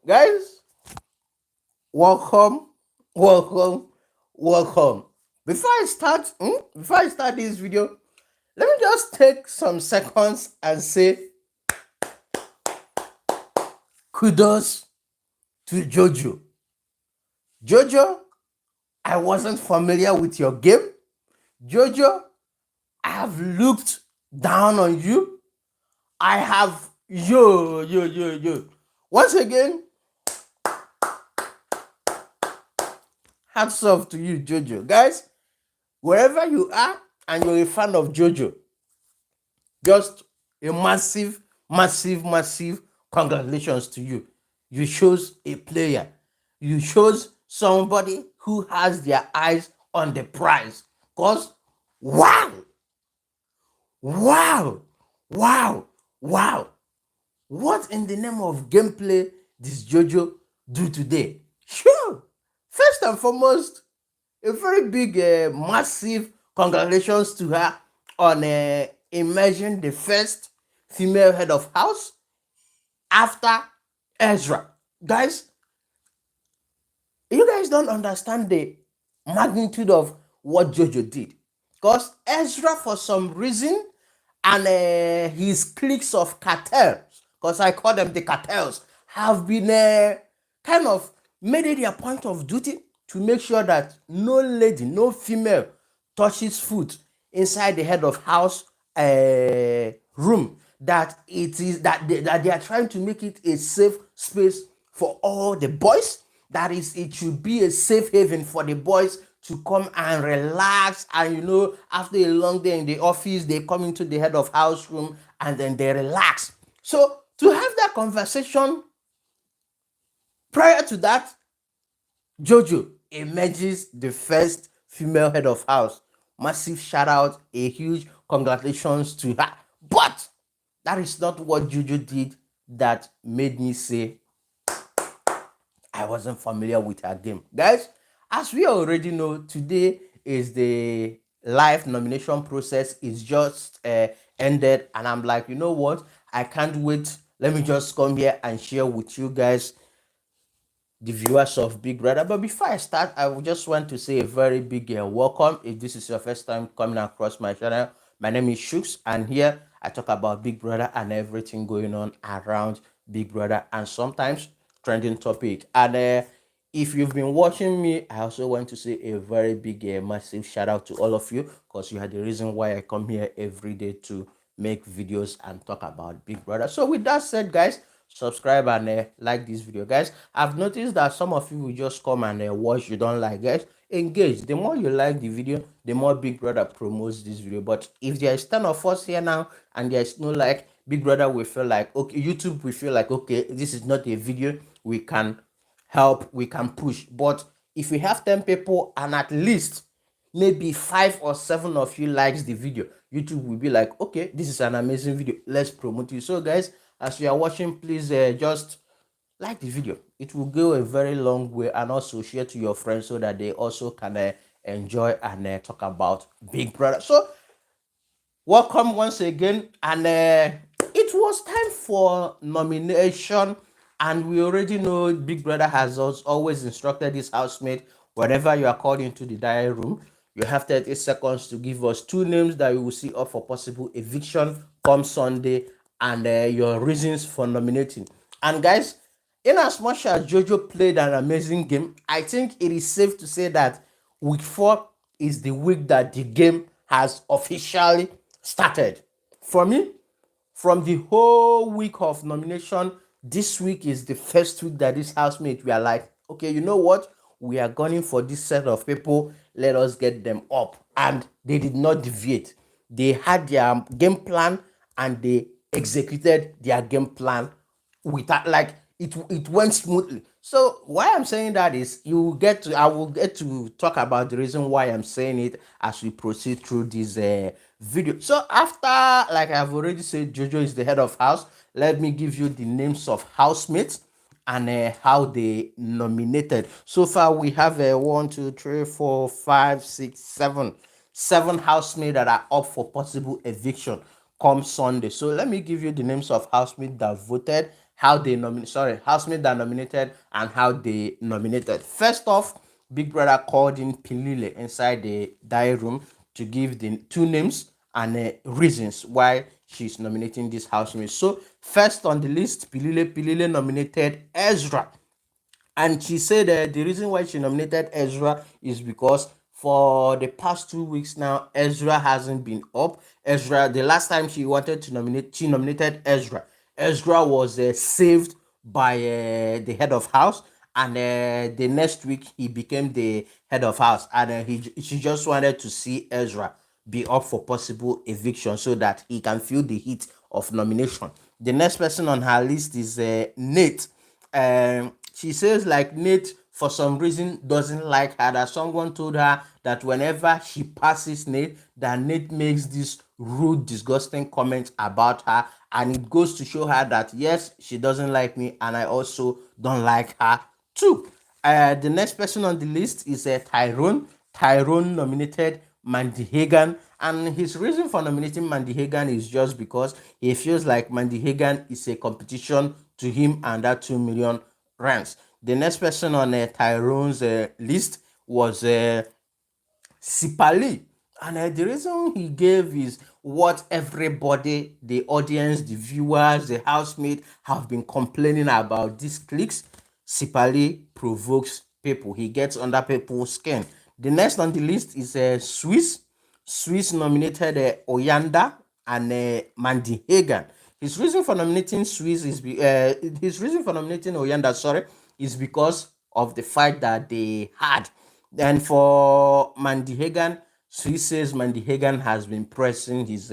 Guys, welcome, welcome, welcome. Before I start this video, let me just take some seconds and say kudos to Jojo. Jojo, I wasn't familiar with your game. Jojo, I have looked down on you. I have yo. Once again, hats off to you, Jojo. Guys, wherever you are and you're a fan of Jojo, just a massive congratulations to you. You chose a player. You chose somebody who has their eyes on the prize. Because wow. What in the name of gameplay does Jojo do today? Sure. First and foremost, a very big, massive congratulations to her on emerging the first female head of house after Ezra. Guys, you guys don't understand the magnitude of what Jojo did. Because Ezra, for some reason, and his cliques of cartels, because I call them the cartels, have been kind of made it their point of duty to make sure that no lady, no female touches food inside the head of house room. That it is that they are trying to make it a safe space for all the boys. That is, it should be a safe haven for the boys to come and relax. And after a long day in the office, they come into the head of house room and then they relax. So to have that conversation prior to that, Jojo emerges the first female head of house. Massive shout out, a huge congratulations to her. But that is not what Jojo did that made me say I wasn't familiar with her game. Guys, as we already know, today is the live nomination process is just ended, and I'm like, you know what? I can't wait. Let me just come here and share with you guys, the viewers of Big Brother. But before I start, I would just want to say a very big welcome. If this is your first time coming across my channel, my name is Shooks, and here I talk about Big Brother and everything going on around Big Brother, and sometimes trending topic. And if you've been watching me, I also want to say a very big, massive shout out to all of you, because you are the reason why I come here every day to make videos and talk about Big Brother. So with that said, guys, subscribe and like this video. Guys, I've noticed that some of you will just come and watch, you don't like. Guys, engage. The more you like the video, the more Big Brother promotes this video. But if there is 10 of us here now and there is no like, Big Brother will feel like, okay, YouTube will feel like, okay, this is not a video we can help, we can push. But if we have 10 people and at least maybe 5 or 7 of you likes the video, YouTube will be like, okay, this is an amazing video, let's promote it. So guys, as you are watching, please just like the video. It will go a very long way, and also share to your friends so that they also can enjoy and talk about Big Brother. So welcome once again, and it was time for nomination, and we already know Big Brother has always instructed his housemate, whenever you are called into the diary room, you have 30 seconds to give us 2 names that you will see up for possible eviction come Sunday, and your reasons for nominating. And guys, in as much as Jojo played an amazing game, I think it is safe to say that week 4 is the week that the game has officially started. For me, from the whole week of nomination, this week is the first week that this housemate, we are like, okay, you know what? We are gunning for this set of people. Let us get them up. And they did not deviate. They had their game plan and they executed their game plan without, like, it went smoothly. So why I'm saying that is I will get to talk about the reason why I'm saying it as we proceed through this video. So after, like I've already said, Jojo is the head of house. Let me give you the names of housemates and how they nominated. So far we have 1, 2, 3, 4, 5, 6, 7 housemates that are up for possible eviction come Sunday. So let me give you the names of housemates that voted, how they nominated, sorry, housemates that nominated and how they nominated. First off, Big Brother called in Pilile inside the diary room to give the two names and reasons why she's nominating this housemate. So first on the list, Pilile nominated Ezra. And she said the reason why she nominated Ezra is because for the past 2 weeks now, Ezra hasn't been up. Ezra, the last time she wanted to nominate, she nominated Ezra. Ezra was saved by the head of house, and the next week he became the head of house, and she just wanted to see Ezra be up for possible eviction so that he can feel the heat of nomination. The next person on her list is Nate. She says like Nate for some reason doesn't like her, that someone told her that whenever she passes Nate, that Nate makes this rude, disgusting comment about her, and it goes to show her that yes, she doesn't like me, and I also don't like her too. The next person on the list is Tyrone. Tyrone nominated Mandy Hagan, and his reason for nominating Mandy Hagan is just because he feels like Mandy Hagan is a competition to him and that 2 million rands. The next person on Tyrone's list was Siphalee. And the reason he gave is what everybody, the audience, the viewers, the housemates have been complaining about these cliques. Siphalee provokes people. He gets under people's skin. The next on the list is Swiss. Swiss nominated Oyanda and Mandy Hagan. His reason for nominating his reason for nominating Oyanda, sorry, is because of the fight that they had. And for Mandy Hagan, Swiss says Mandy Hagan has been pressing his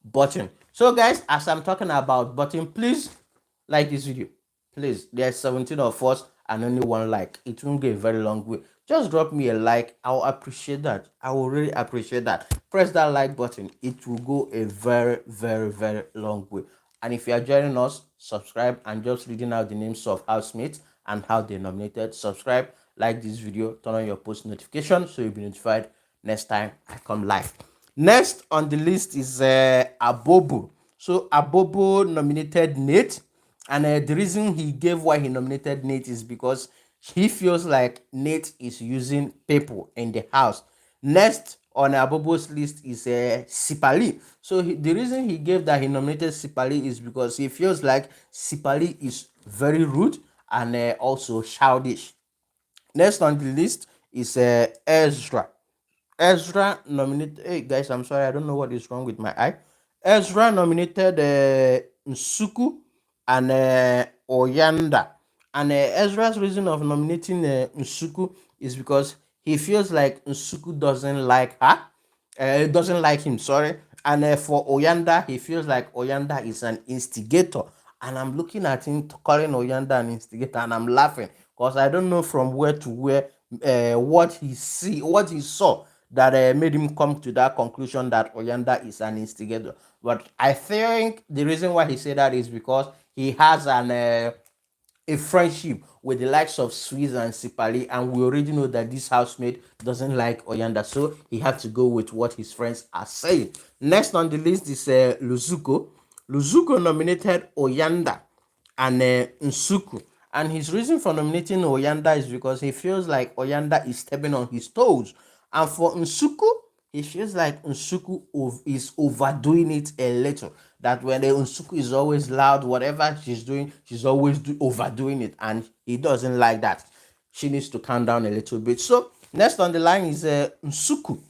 button. So guys, as I'm talking about button, please like this video. Please, there's 17 of us and only one like. It won't go a very long way. Just drop me a like. I'll appreciate that. I will really appreciate that. Press that like button. It will go a very, very, very long way. And if you are joining us, subscribe. And just reading out the names of housemates and how they nominated. Subscribe, like this video, turn on your post notification so you'll be notified next time I come live. Next on the list is Abobo. So Abobo nominated Nate, and the reason he gave why he nominated Nate is because he feels like Nate is using people in the house. Next on Abobo's list is Siphalee. So the reason he gave that he nominated Siphalee is because he feels like Siphalee is very rude and also childish. Next on the list is Ezra. Ezra nominated. Hey guys, I'm sorry, I don't know what is wrong with my eye. Ezra nominated Nsuku and Oyanda. And Ezra's reason of nominating Nsuku is because he feels like Nsuku doesn't like her. Doesn't like him, sorry. And for Oyanda, he feels like Oyanda is an instigator. And I'm looking at him calling Oyanda an instigator, and I'm laughing because I don't know from where to where what he saw that made him come to that conclusion that Oyanda is an instigator. But I think the reason why he said that is because he has a friendship with the likes of Swiss and Siphalee, and we already know that this housemate doesn't like Oyanda, so he had to go with what his friends are saying. Next on the list is Luzuko. Luzuko nominated Oyanda and Nsuku. And his reason for nominating Oyanda is because he feels like Oyanda is stepping on his toes. And for Nsuku, he feels like Nsuku is overdoing it a little. That when the Nsuku is always loud, whatever she's doing, she's always overdoing it. And he doesn't like that. She needs to calm down a little bit. So next on the line is Nsuku.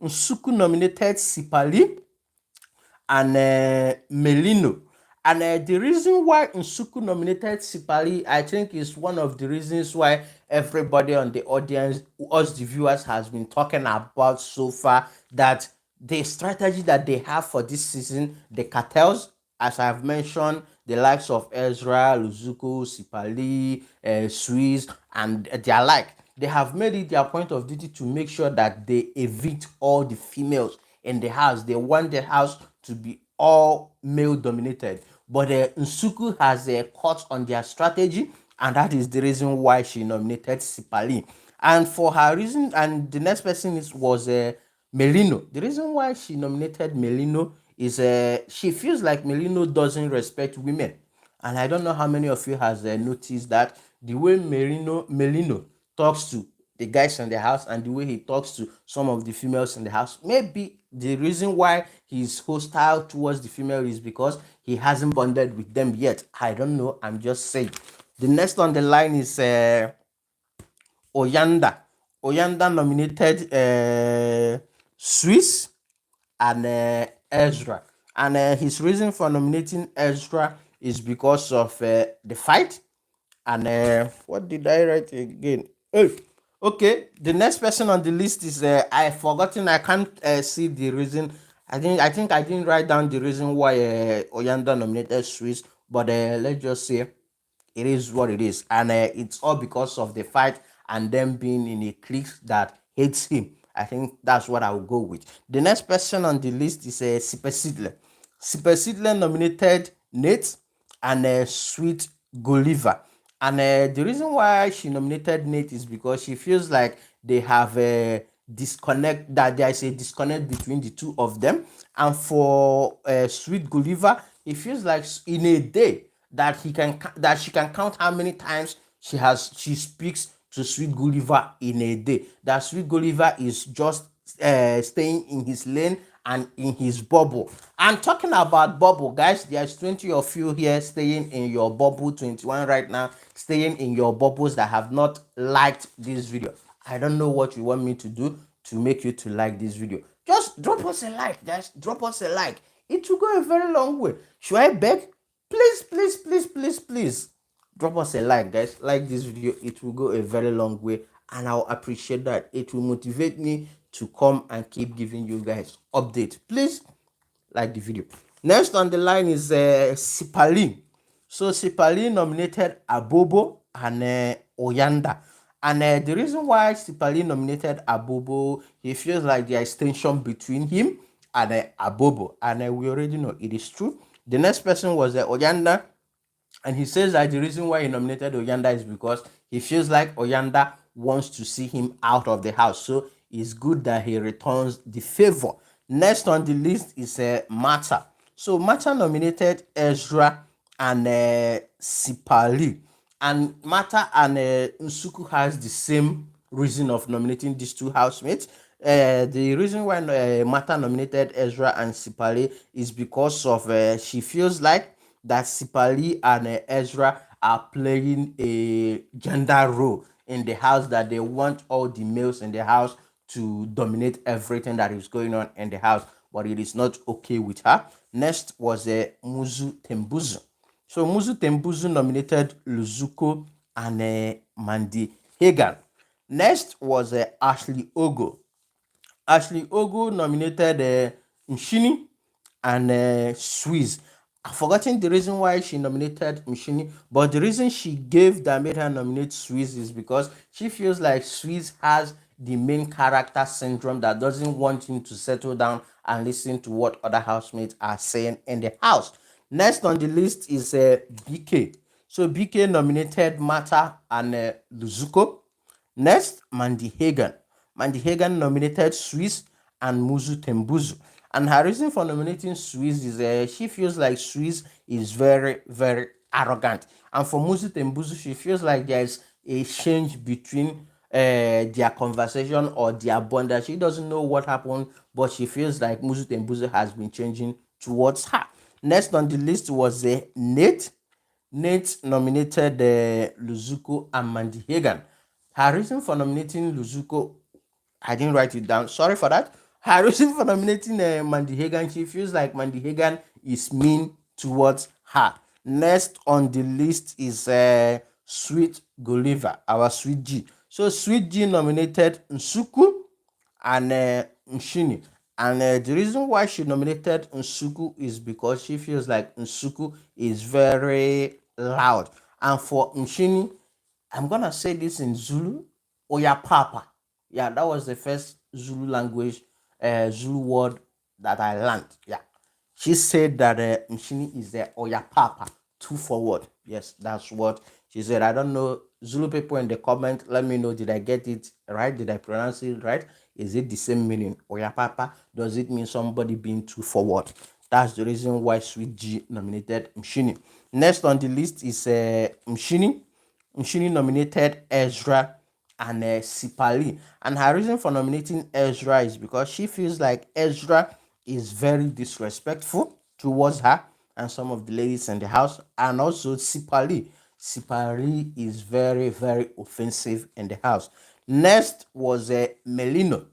Nsuku nominated Siphalee and Melino. And the reason why Nsuku nominated Siphalee, I think, is one of the reasons why everybody on the audience, us the viewers, has been talking about so far, that the strategy that they have for this season, the cartels, as I've mentioned, the likes of Ezra, Luzuko, Siphalee, Swiss, and their like, they have made it their point of duty to make sure that they evict all the females in the house. They want the house to be all male dominated. But Nsuku has caught on their strategy, and that is the reason why she nominated Siphalee. And for her reason, and the next person was Melino. The reason why she nominated Melino is she feels like Merino doesn't respect women. And I don't know how many of you has noticed that the way Merino talks to the guys in the house and the way he talks to some of the females in the house. Maybe the reason why he's hostile towards the female is because he hasn't bonded with them yet. I don't know. I'm just saying. The next on the line is Oyanda. Oyanda nominated Swiss and Ezra. And his reason for nominating Ezra is because of the fight. And what did I write again? Oh, okay. The next person on the list is I forgotten. I can't see the reason. I think I didn't write down the reason why Oyanda nominated Swiss. But let's just say it is what it is, and it's all because of the fight and them being in a clique that hates him. I think that's what I will go with. The next person on the list is Siphalee. Siphalee nominated Nate and Sweet Guluva. And the reason why she nominated Nate is because she feels like they have a disconnect, that there is a disconnect between the two of them. And for Sweet Guluva, it feels like in a day that she can count how many times she speaks to Sweet Guluva in a day. That Sweet Guluva is just staying in his lane and in his bubble. And talking about bubble, guys, there's 20 of you here staying in your bubble, 21 right now, staying in your bubbles that have not liked this video. I don't know what you want me to do to make you to like this video. Just drop us a like, guys. Drop us a like. It will go a very long way. Should I beg? Please, please, please, please, please drop us a like, guys. Like this video, it will go a very long way, and I'll appreciate that. It will motivate me to come and keep giving you guys update. Please like the video. Next on the line is Siphalee. So Siphalee nominated Abobo and Oyanda. And the reason why Siphalee nominated Abobo, he feels like there is tension between him and Abobo. And we already know it is true. The next person was Oyanda. And he says that the reason why he nominated Oyanda is because he feels like Oyanda wants to see him out of the house. So it's good that he returns the favor. Next on the list is Mata. So Mata nominated Ezra and Siphalee. And Mata and Nsuku has the same reason of nominating these two housemates. The reason why Mata nominated Ezra and Siphalee is because of she feels like that Siphalee and Ezra are playing a gender role in the house, that they want all the males in the house to dominate everything that is going on in the house, but it is not okay with her. Next was Muzu Tembuzu. So Muzu Tembuzu nominated Luzuko and Mandy Hagan. Next was Ash-ley Ogle. Ash-ley Ogle nominated Nshini and Swiss. I've forgotten the reason why she nominated Nshini, but the reason she gave that made her nominate Swiss is because she feels like Swiss has the main character syndrome that doesn't want him to settle down and listen to what other housemates are saying in the house. Next on the list is Beekay. So Beekay nominated Mata and Luzuko. Next, Mandy Hagan. Mandy Hagan nominated Swiss and Muzu Tembuzu. And her reason for nominating Swiss is she feels like Swiss is very, very arrogant. And for Muzu Tembuzu, she feels like there's a change between their conversation or their bond, that she doesn't know what happened, but she feels like Muzu Tembuzu has been changing towards her. Next on the list was Nate. Nate nominated Luzuko and Mandy Hagan. Her reason for nominating Luzuko, I didn't write it down. Sorry for that. Her reason for nominating Mandy Hagan, she feels like Mandy Hagan is mean towards her. Next on the list is Sweet Guluva, our Sweet G. So Sweet G nominated Nsuku and Nshini. And the reason why she nominated Nsuku is because she feels like Nsuku is very loud. And for Nshini, I'm gonna say this in Zulu, Oya Papa. Yeah, that was the first Zulu language, Zulu word that I learned. Yeah, she said that Nshini is the Oya Papa, two forward. Yes, that's what she said. I don't know, Zulu people in the comment, let me know, did I get it right? Did I pronounce it right? Is it the same meaning? Oya Papa, does it mean somebody being too forward? That's the reason why Sweet G nominated Mshini. Next on the list is Mshini. Mshini nominated Ezra and Siphalee. And her reason for nominating Ezra is because she feels like Ezra is very disrespectful towards her and some of the ladies in the house. And also Siphalee. Siphalee is very, very offensive in the house. Next was Melino.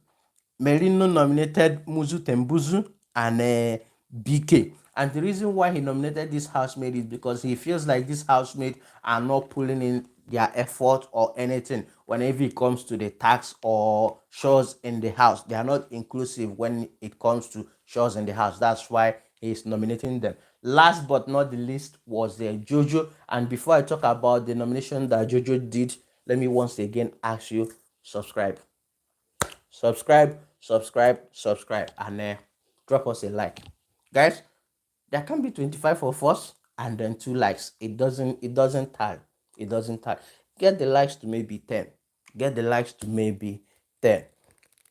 Merino nominated Muzu Tembuzu and Beekay. And the reason why he nominated this housemate is because he feels like these housemates are not pulling in their effort or anything whenever it comes to the tax or chores in the house. They are not inclusive when it comes to chores in the house. That's why he's nominating them. Last but not the least was Jojo. And before I talk about the nomination that Jojo did, let me once again ask you, subscribe, subscribe, and drop us a like, guys. There can be 25 of us and then 2 likes. It doesn't tie. Get the likes to maybe 10.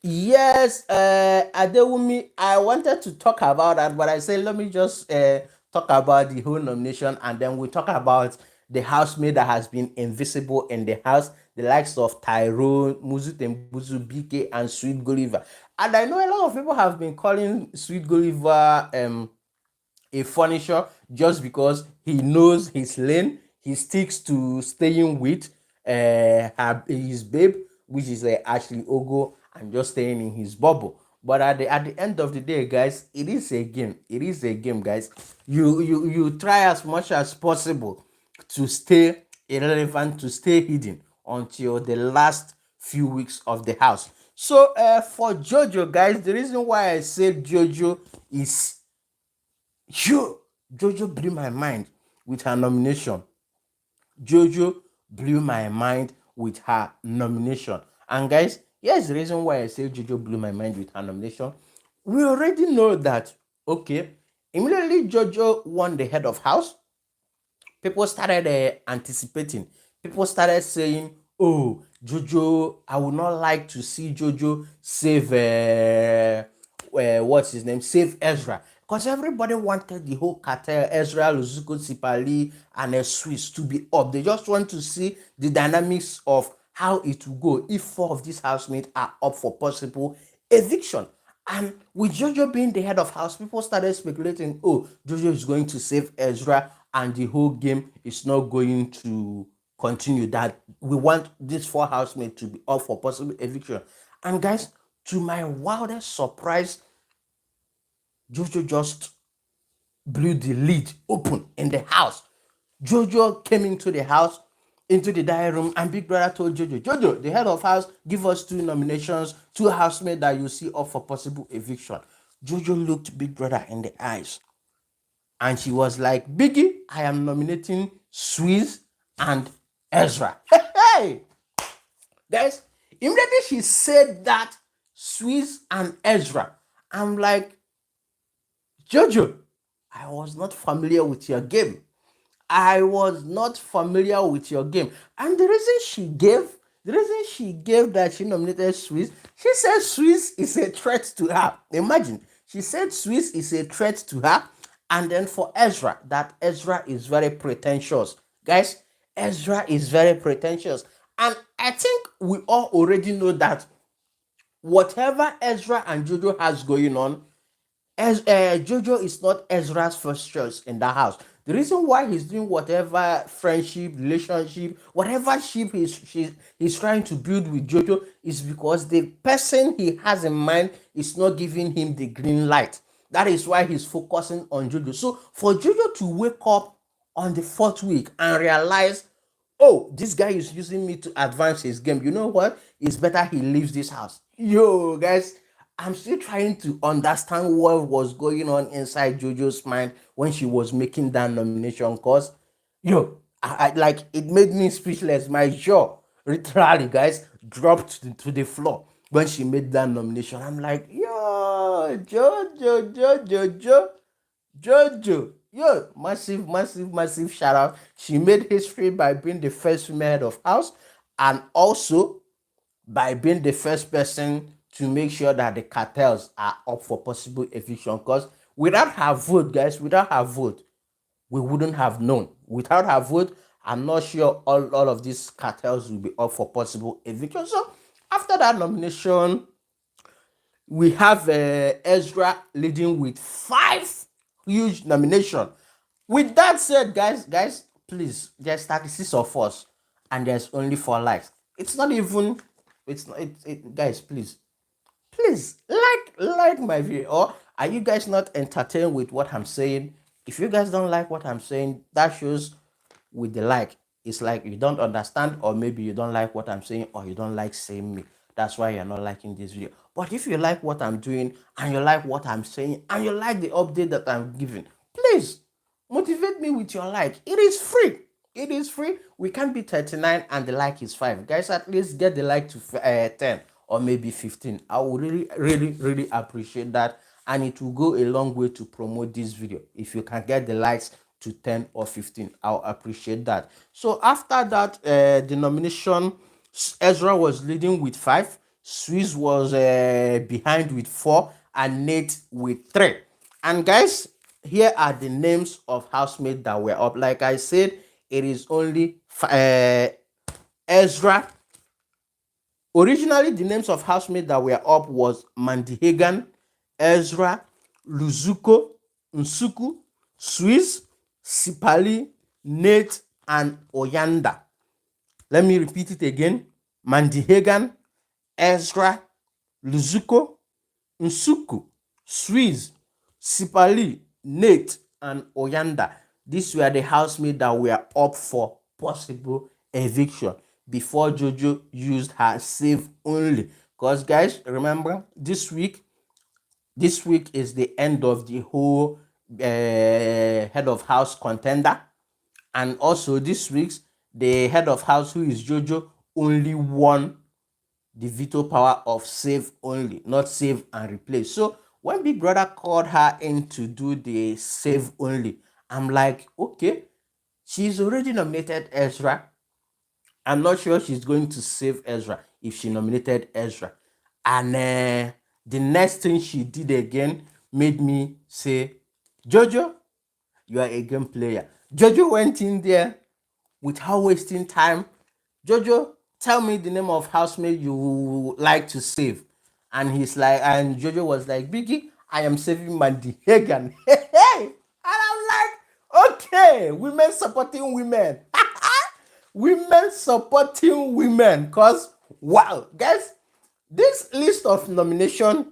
Yes, Adewumi, I wanted to talk about that, but I said let me just talk about the whole nomination and then we talk about the housemaid that has been invisible in the house, the likes of Tyrone, Muzu Tembuzu, BK, and Sweet Guluva. And I know a lot of people have been calling Sweet Guluva a furniture just because he knows his lane. He sticks to staying with his babe, which is Ash-ley Ogle, and just staying in his bubble. But at the end of the day, guys, it is a game. Guys. You try as much as possible to stay irrelevant, to stay hidden until the last few weeks of the house. So for Jojo, guys, the reason why I said Jojo is Jojo blew my mind with her nomination. Jojo blew my mind with her nomination. And guys, here's the reason why I say Jojo blew my mind with her nomination. We already know that, okay, immediately Jojo won the head of house, people started anticipating. People started saying, oh, Jojo, I would not like to see Jojo save, what's his name, save Ezra. Because everybody wanted the whole cartel, Ezra, Luzuko, Siphalee, and Swiss to be up. They just want to see the dynamics of how it will go if 4 of these housemates are up for possible eviction. And with Jojo being the head of house, people started speculating, oh, Jojo is going to save Ezra and the whole game is not going to continue. That we want these 4 housemates to be up for possible eviction. And guys, to my wildest surprise, Jojo just blew the lid open in the house. Jojo came into the house, into the dining room, and Big Brother told Jojo, Jojo, the head of house, give us 2 nominations, 2 housemates that you see up for possible eviction. Jojo looked Big Brother in the eyes, and she was like, Biggie, I am nominating Swizz and Ezra. Hey, guys, immediately she said that, Swizz and Ezra, I'm like, Jojo, I was not familiar with your game. And the reason she gave that she nominated Swiss, she said Swiss is a threat to her. Imagine, she said Swiss is a threat to her. And then for Ezra, that Ezra is very pretentious. Guys, Ezra is very pretentious. And I think we all already know that whatever Ezra and Jojo has going on, Jojo is not Ezra's first choice in that house. The reason why he's doing whatever friendship, relationship, whatever ship he's trying to build with Jojo is because the person he has in mind is not giving him the green light. That is why he's focusing on Jojo. So for Jojo to wake up on the 4th week and realize, oh, this guy is using me to advance his game, you know what? It's better he leaves this house. Yo, guys, I'm still trying to understand what was going on inside Jojo's mind when she was making that nomination. Cause, like it made me speechless. My jaw, literally, guys, dropped to the floor when she made that nomination. I'm like, yo, Jojo, yo, massive shout out. She made history by being the first female head of house, and also by being the first person to make sure that the cartels are up for possible eviction. Because Without her vote, guys, without her vote, we wouldn't have known. Without her vote, I'm not sure all of these cartels will be up for possible eviction. So after that nomination, we have Ezra leading with 5 huge nomination. With that said, guys, please, there's 36 of us, and there's only 4 likes. It's not even, it's not, guys, please like my video. Or are you guys not entertained with what I'm saying? If you guys don't like what I'm saying, that shows with the like, it's like you don't understand, or maybe you don't like what I'm saying, or you don't like seeing me. That's why you're not liking this video. But if you like what I'm doing, and you like what I'm saying, and you like the update that I'm giving, please motivate me with your like. It is free. It is free. We can't be 39 and the like is 5. Guys, at least get the like to 10 or maybe 15. I would really appreciate that. And it will go a long way to promote this video. If you can get the likes to 10 or 15, I'll appreciate that. So after that, the nomination, Ezra was leading with 5. Swiss was behind with 4. And Nate with 3. And guys, here are the names of housemates that were up. Like I said, it is only Ezra. Originally, the names of housemates that were up was Mandy Hagan, Ezra, Luzuko, Nsuku, Swiss, Siphalee, Nate, and Oyanda. Let me repeat it again. Mandy Hagan, Ezra, Luzuko, Nsuku, Swiss, Siphalee, Nate, and Oyanda. These were the housemates that were up for possible eviction before Jojo used her save only. Because guys, remember, this week is the end of the whole head of house contender. And also this week's, the head of house, who is Jojo, only won the veto power of save only, not save and replace. So when Big Brother called her in to do the save only, I'm like, okay, she's already nominated Ezra. I'm not sure she's going to save Ezra if she nominated Ezra. And the next thing she did again made me say, Jojo, you are a game player. Jojo went in there without wasting time. Jojo, tell me the name of housemate you like to save. And Jojo was like, Biggie, I am saving Mandy Hagan. And I'm like, okay, women supporting women. Women supporting women. Because, wow, guys, this list of nomination,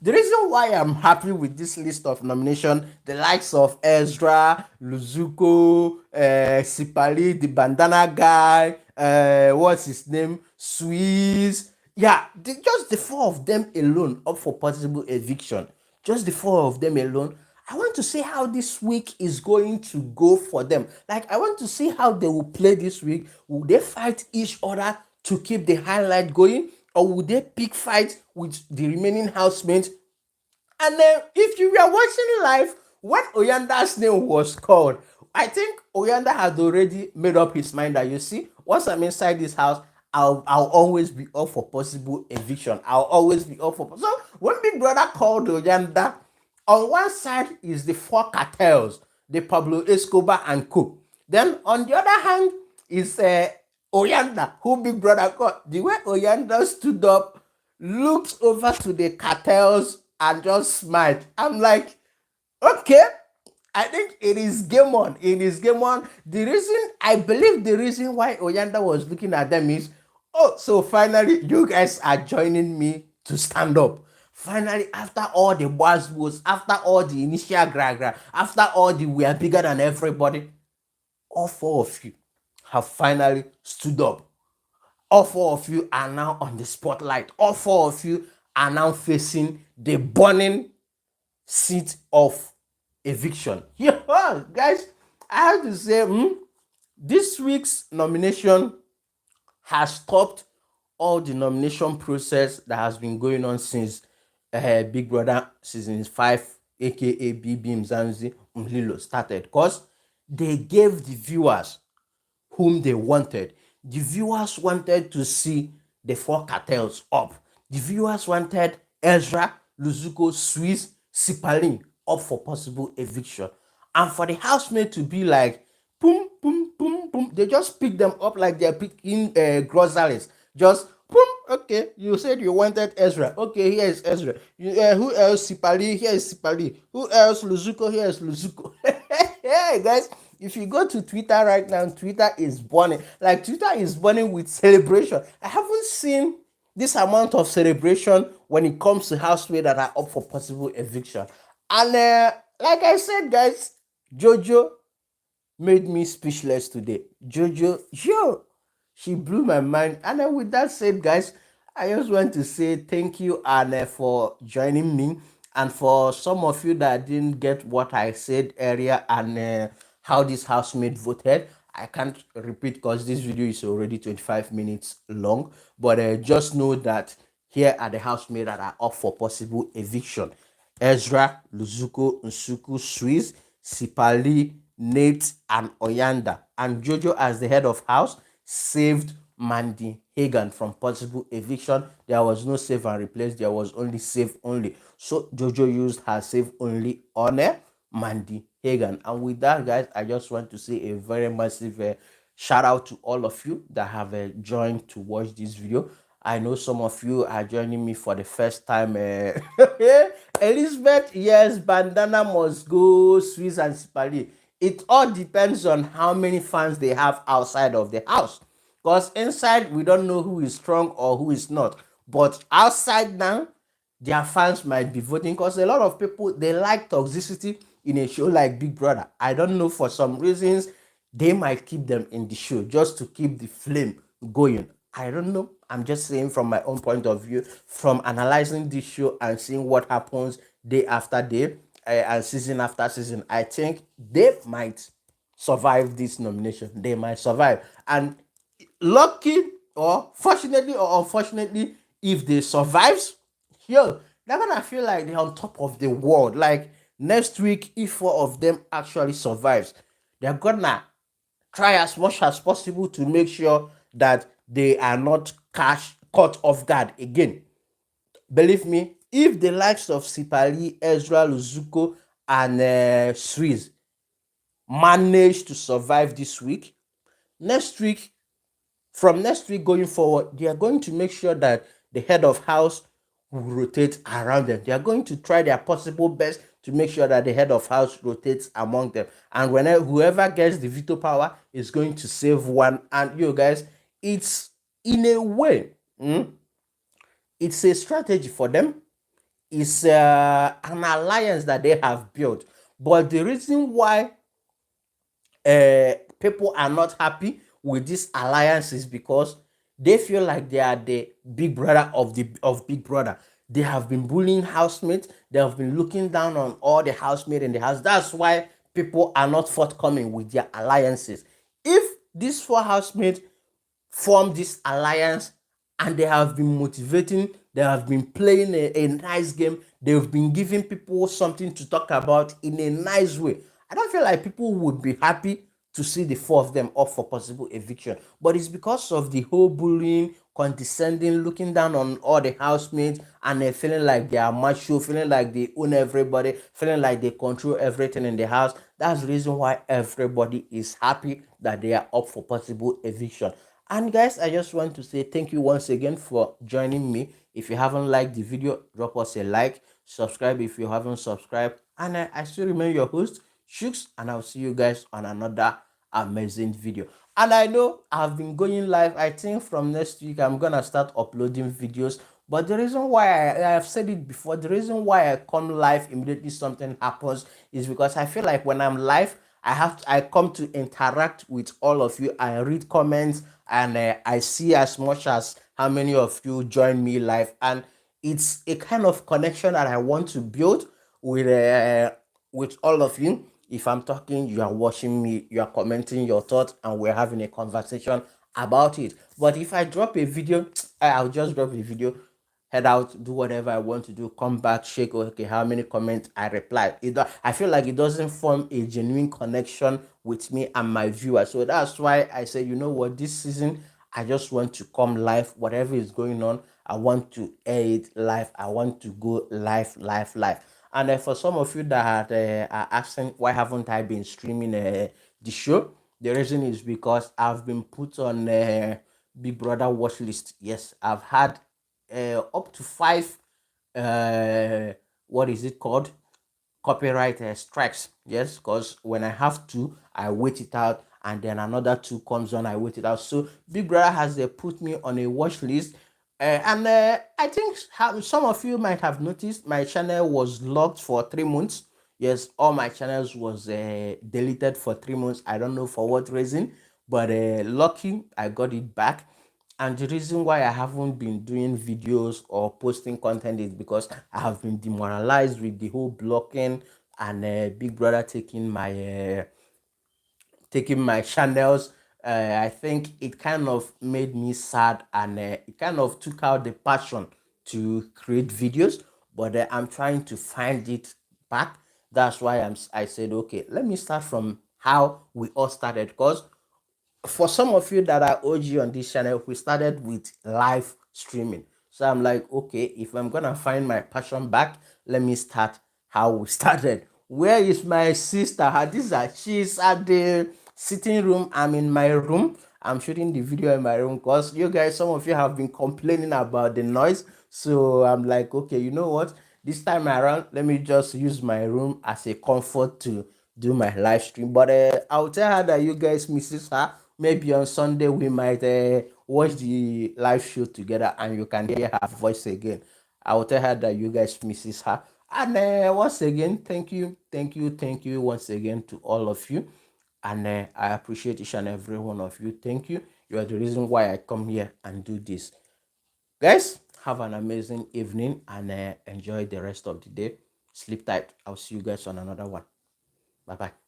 the reason why I'm happy with this list of nomination, the likes of Ezra, Luzuko, Siphalee, the bandana guy, what's his name, Swiss, yeah, just the 4 of them alone up for possible eviction. Just the 4 of them alone. I want to see how this week is going to go for them. Like, I want to see how they will play this week. Will they fight each other to keep the highlight going? Or will they pick fights with the remaining housemates? And then, if you were watching live, when Oyanda's name was called, I think Oyanda had already made up his mind that, you see, once I'm inside this house, I'll always be up for possible eviction. I'll always be up for. So when Big Brother called Oyanda, on one side is the 4 cartels, the Pablo Escobar and co. Then on the other hand is Oyanda, who Big Brother called. The way Oyanda stood up, looked over to the cartels and just smiled. I'm like, okay, I think it is game on. It is game on. I believe the reason why Oyanda was looking at them is, oh, so finally you guys are joining me to stand up. Finally, after all the buzzwords, after all the initial gra, after all the we are bigger than everybody, all 4 of you have finally stood up. All 4 of you are now on the spotlight. All 4 of you are now facing the burning seat of eviction. Yeah, guys, I have to say, this week's nomination has stopped all the nomination process that has been going on since Big Brother season 5, aka Bbmzansi Mlilo, started, because they gave the viewers whom they wanted. The viewers wanted to see the 4 cartels up. The viewers wanted Ezra, Luzuko, Swiss, Siphalee up for possible eviction. And for the housemaid to be like, boom, boom, boom, boom, they just pick them up like they're picking groceries. Just boom, okay, you said you wanted Ezra. Okay, here is Ezra. Who else? Siphalee, here is Siphalee. Who else? Luzuko, here is Luzuko. Hey, guys, if you go to Twitter right now, Twitter is burning. Like, Twitter is burning with celebration. I haven't seen this amount of celebration when it comes to housemates that are up for possible eviction. And like I said, guys, Jojo made me speechless today. Jojo, yo, she blew my mind. And then with that said, guys, I just want to say thank you and for joining me. And for some of you that didn't get what I said earlier and how this housemate voted, I can't repeat because this video is already 25 minutes long. But just know that here are the housemates that are up for possible eviction: Ezra, Luzuko, Nsuku, Swiss, Siphalee, Nate, and Oyanda. And Jojo, as the head of house, saved Mandy Hagan from possible eviction. There was no save and replace, there was only save only. So Jojo used her save only on Mandy Hagan. And with that, guys, I just want to say a very massive shout out to all of you that have joined to watch this video. I know some of you are joining me for the first time. Elizabeth, yes, bandana must go, Swiss and Siphalee. It all depends on how many fans they have outside of the house. Because inside, we don't know who is strong or who is not. But outside now, their fans might be voting because a lot of people, they like toxicity in a show like Big Brother. I don't know, for some reasons they might keep them in the show just to keep the flame going. I don't know. I'm just saying from my own point of view, from analyzing this show and seeing what happens day after day and season after season. I think they might survive this nomination. They might survive. And lucky or fortunately or unfortunately, if they survives, yo, they're gonna feel like they're on top of the world. Like next week, if four of them actually survives, they're gonna try as much as possible to make sure that they are not caught off guard again. Believe me, if the likes of Siphalee, Ezra, Luzuko, and Swiss manage to survive this week, next week, from next week going forward, they are going to make sure that the head of house will rotate around them. They are going to try their possible best to make sure that the head of house rotates among them. And whenever whoever gets the veto power is going to save one. And you guys, it's in a way, it's a strategy for them. It's an alliance that they have built. But the reason why people are not happy with this alliance is because they feel like they are the big brother of Big Brother. They have been bullying housemates. They have been looking down on all the housemates in the house. That's why people are not forthcoming with their alliances. If these four housemates form this alliance and they have been motivating, they have been playing a nice game, they've been giving people something to talk about in a nice way, I don't feel like people would be happy to see the four of them up for possible eviction. But it's because of the whole bullying, condescending, looking down on all the housemates, and they're feeling like they are macho, feeling like they own everybody, feeling like they control everything in the house. That's the reason why everybody is happy that they are up for possible eviction. And guys, I just want to say thank you once again for joining me. If you haven't liked the video, drop us a like, subscribe if you haven't subscribed, and I still remain your host, Shooks, and I'll see you guys on another amazing video. And I know I've been going live. I think from next week I'm gonna start uploading videos. But the reason why I have said it before, the reason why I come live immediately something happens is because I feel like when I'm live, I come to interact with all of you. I read comments and I see as much as how many of you join me live, and it's a kind of connection that I want to build with all of you. If I'm talking, you are watching me, you are commenting your thoughts, and we're having a conversation about it. But if I drop a video, I'll just drop a video, head out, do whatever I want to do, come back, shake, okay, how many comments I replied. I feel like it doesn't form a genuine connection with me and my viewers. So that's why I say, you know what, this season, I just want to come live, whatever is going on, I want to air it live. I want to go live, live, live. And for some of you that are asking why haven't I been streaming the show, the reason is because I've been put on Big Brother watch list. Yes, I've had up to five. What is it called? Copyright strikes. Yes, because when I have two, I wait it out, and then another two comes on, I wait it out. So Big Brother has put me on a watch list. And I think some of you might have noticed my channel was locked for 3 months. Yes, all my channels was deleted for 3 months. I don't know for what reason, but lucky I got it back. And the reason why I haven't been doing videos or posting content is because I have been demoralized with the whole blocking and Big Brother taking my channels. I think it kind of made me sad, and it kind of took out the passion to create videos. But I'm trying to find it back. That's why I said, okay, let me start from how we all started. Because for some of you that are OG on this channel, we started with live streaming. So I'm like, okay, if I'm gonna find my passion back, let me start how we started. Where is my sister? She's at the sitting room. I'm in my room. I'm shooting the video in my room because you guys, some of you have been complaining about the noise. So I'm like, okay, you know what? This time around, let me just use my room as a comfort to do my live stream. But I'll tell her that you guys misses her. Maybe on Sunday we might watch the live show together and you can hear her voice again. I'll tell her that you guys misses her. And once again, thank you once again to all of you. And I appreciate each and every one of you. Thank you. You are the reason why I come here and do this. Guys, have an amazing evening and enjoy the rest of the day. Sleep tight. I'll see you guys on another one. Bye bye.